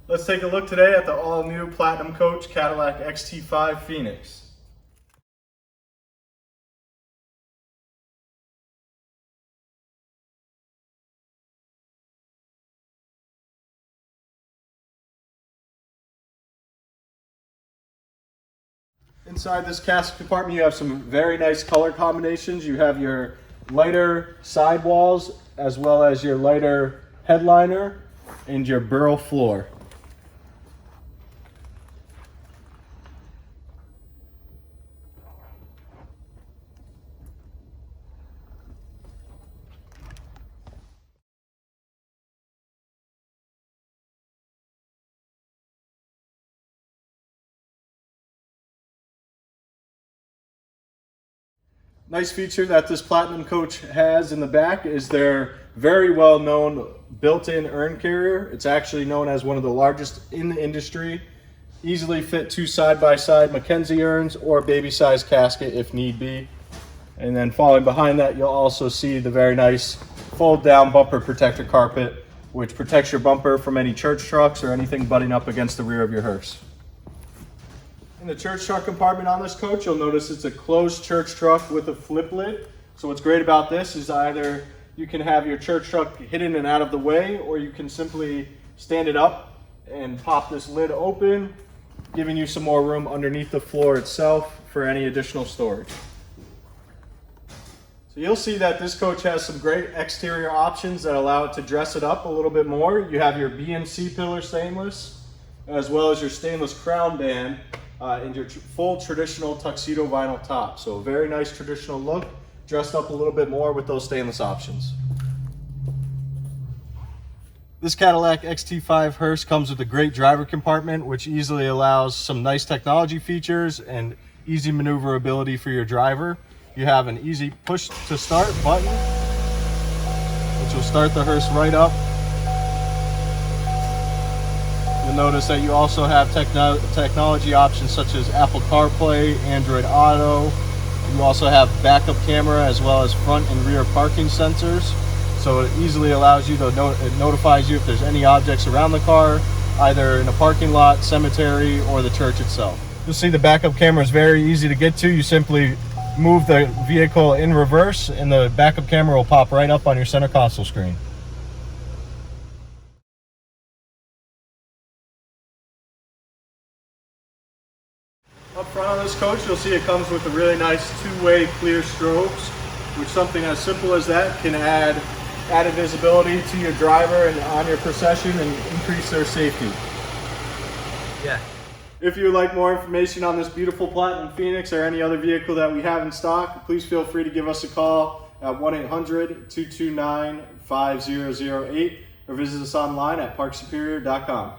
Let's take a look today at the all-new Platinum Coach Cadillac XT5 Phoenix. Inside this casket compartment, you have some very nice color combinations. You have your lighter sidewalls as well as your lighter headliner and your burl floor. Nice feature that this Platinum Coach has in the back is their very well known built-in urn carrier. It's actually known as one of the largest in the industry. Easily fit two side-by-side Mackenzie urns or baby size casket if need be. And then following behind that, you'll also see the very nice fold down bumper protector carpet, which protects your bumper from any church trucks or anything butting up against the rear of your hearse. In the church truck compartment on this coach, you'll notice it's a closed church truck with a flip lid. So what's great about this is either you can have your church truck hidden and out of the way, or you can simply stand it up and pop this lid open, giving you some more room underneath the floor itself for any additional storage. So you'll see that this coach has some great exterior options that allow it to dress it up a little bit more. You have your BNC pillar stainless, as well as your stainless crown band, and your full traditional Tuxedo vinyl top. So a very nice traditional look, dressed up a little bit more with those stainless options. This Cadillac XT5 hearse comes with a great driver compartment, which easily allows some nice technology features and easy maneuverability for your driver. You have an easy push to start button, which will start the hearse right up. You'll notice that you also have technology options such as Apple CarPlay, Android Auto. You also have backup camera as well as front and rear parking sensors. So it easily allows you to it notifies you if there's any objects around the car, either in a parking lot, cemetery, or the church itself. You'll see the backup camera is very easy to get to. You simply move the vehicle in reverse and the backup camera will pop right up on your center console screen. Up front on this coach, you'll see it comes with a really nice two-way clear strobes, which something as simple as that can add added visibility to your driver and on your procession and increase their safety. Yeah. If you would like more information on this beautiful Platinum Phoenix or any other vehicle that we have in stock, please feel free to give us a call at 1-800-229-5008 or visit us online at parksuperior.com.